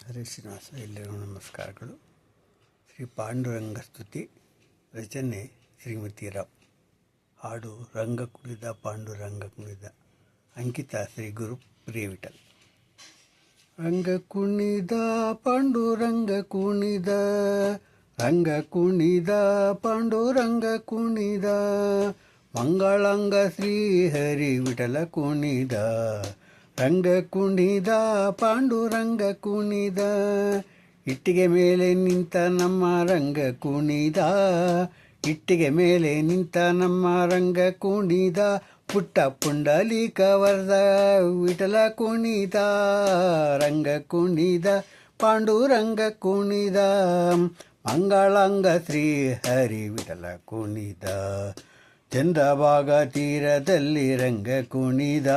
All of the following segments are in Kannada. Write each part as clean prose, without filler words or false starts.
ಹರೇ ಶ್ರೀನಿವಾಸ. ಎಲ್ಲರಿಗೂ ನಮಸ್ಕಾರಗಳು. ಶ್ರೀ ಪಾಂಡುರಂಗ ಸ್ತುತಿ. ರಚನೆ ಶ್ರೀಮತಿ ರಾವ್. ಹಾಡು ರಂಗ ಕುಣಿದ ಪಾಂಡುರಂಗ ಕುಣಿದ. ಅಂಕಿತ ಶ್ರೀ ಗುರು ಪ್ರಿಯ ವಿಠಲ್. ರಂಗ ಕುಣಿದ ಪಾಂಡುರಂಗ ಕುಣಿದ, ರಂಗ ಕುಣಿದ ಪಾಂಡುರಂಗ ಕುಣಿದ, ಮಂಗಳಾಂಗ ಶ್ರೀ ಹರಿ ವಿಠಲ ಕುಣಿದ. ರಂಗ ಕುಣಿದ ಪಾಂಡುರಂಗ ಕುಣಿದ, ಇಟ್ಟಿಗೆ ಮೇಲೆ ನಿಂತ ನಮ್ಮ ರಂಗ ಕುಣಿದ. ಇಟ್ಟಿಗೆ ಮೇಲೆ ನಿಂತ ನಮ್ಮ ರಂಗ ಕುಣಿದ, ಪುಟ್ಟ ಪುಂಡಲೀಕ ವರದ ವಿಠಲ ಕುಣಿದ. ರಂಗ ಕುಣಿದ ಪಾಂಡುರಂಗ ಕುಣಿದ, ಮಂಗಳಾಂಗ ಶ್ರೀ ಹರಿ ವಿಠಲ ಕುಣಿದ. ಚಂದ್ರಭಾಗ ತೀರದಲ್ಲಿ ರಂಗ ಕುಣಿದ,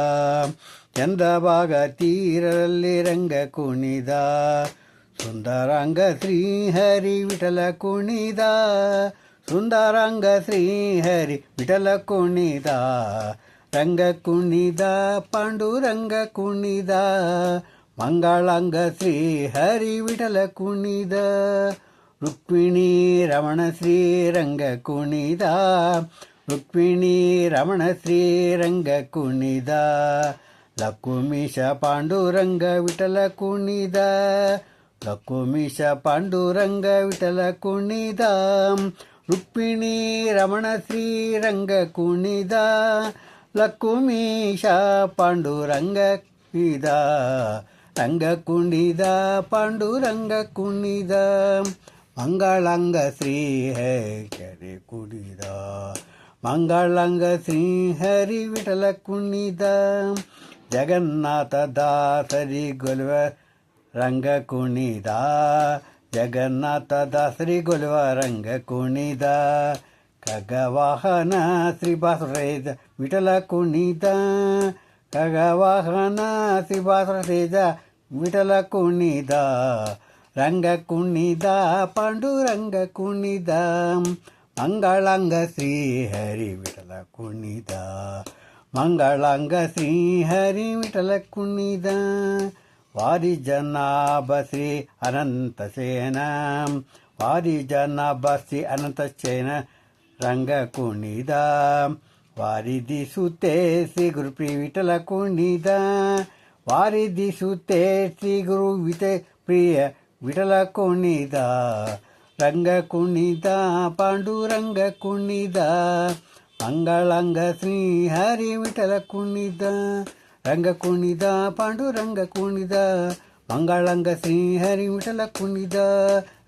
ಚಂದ್ರಭಾಗ ತೀರದಲ್ಲಿ ರಂಗ ಕುಣಿದ. ಸುಂದರಾಂಗ ಶ್ರೀ ಹರಿ ವಿಠಲ ಕುಣಿದ, ಸುಂದರಾಂಗ ಶ್ರೀ ಹರಿ ವಿಠಲ ಕುಣಿದ. ರಂಗ ಕುಣಿದ ಪಾಂಡುರಂಗ ಕುಣಿದ, ಮಂಗಳಾಂಗ ಶ್ರೀ ಹರಿ ವಿಠಲ ಕುಣಿದ. ರುಕ್ಮಿಣಿ ರಮಣ ಶ್ರೀರಂಗ ಕುಣಿದ, ರುಕ್ಮಿಣಿ ರಮಣ ಶ್ರೀರಂಗ ಕುಣಿದ. ಲಕುಮೀಶ ಪಾಂಡುರಂಗ ವಿಠಲ ಕುಣಿದ, ಲಕುಮೀಶ ಪಾಂಡುರಂಗ ವಿಠಲ ಕುಣಿದ. ರುಕ್ಮಿಣಿ ರಮಣ ಶ್ರೀರಂಗ ಕುಣಿದ, ಲಕುಮೀಶ ಪಾಂಡುರಂಗ ಕುಣಿದ. ರಂಗ ಕುಣಿದ ಪಾಂಡುರಂಗ ಕುಣಿದ, ಮಂಗಳಾಂಗ ಶ್ರೀ ಹರಿ ಕುಣಿದ. ಮಂಗಳಾಂಗ ಶ್ರೀ ಹರಿ ವಿಠಲ ಕುಣಿದ. ಜಗನ್ನಾಥ ದಾಸರಿ ಗೊಲುವ ರಂಗ ಕುಣಿದ, ಜಗನ್ನಾಥ ದಾಸರಿ ಗೊಲುವ ರಂಗ ಕುಣಿದ. ಖಗವಾಹನ ಶ್ರೀ ಬಾಸುರೇಜ ವಿಠಲ ಕುಣಿದ, ಖಗವಾಹನ ಶ್ರೀ ಬಾಸುರೇಜ ವಿಠಲ ಕುಣಿದ. ರಂಗ ಕುಣಿದ ಪಾಂಡುರಂಗ ಕುಣಿದ, ಮಂಗಳಾಂಗ ಶ್ರೀ ಹರಿ ವಿಠಲ ಕುಣಿದ. ಮಂಗಳಾಂಗ ಶ್ರೀ ಹರಿ ವಿಠಲ ಕುಣಿದ. ವಾರಿ ಜನಾಭ ಶ್ರೀ ಅನಂತ ಸೇನ, ವಾರಿ ಜನಾಭ ಶ್ರೀ ಅನಂತ ಸೇನ ರಂಗ ಕುಣಿದ. ವಾರಿದಿ ಸುತೆ ಶ್ರೀ ಗುರು ಪ್ರಿಯ ವಿಠಲ ಕುಣಿದ, ವಾರಿದಿ ಸುತೆ ಶ್ರೀ ಗುರು ಪ್ರಿಯ ವಿಠಲ ಕುಣಿದ. ರಂಗ ಕುಣಿದ ಪಾಂಡುರಂಗ ಕುಣಿದ, ಮಂಗಳಾಂಗ ಶ್ರೀ ಹರಿ ವಿಠಲ ಕುಣಿದ. ರಂಗ ಕುಣಿದ ಪಾಂಡುರಂಗ ಕುಣಿದ, ಮಂಗಳಾಂಗ ಶ್ರೀ ಹರಿ ವಿಠಲ ಕುಣಿದ.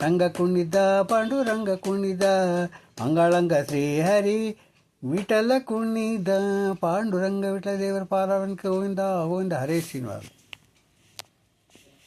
ರಂಗ ಕುಣಿದ ಪಾಂಡುರಂಗ ಕುಣಿದ, ಮಂಗಳಾಂಗ ಶ್ರೀ ಹರಿ ವಿಠಲ ಕುಣಿದ. ಪಾಂಡುರಂಗ ವಿಠಲ ದೇವರ ಪಾರಾವಣಿಕ ಗೋವಿಂದ ಗೋವಿಂದ. ಹರೇ ಶ್ರೀನಿವಾಸ.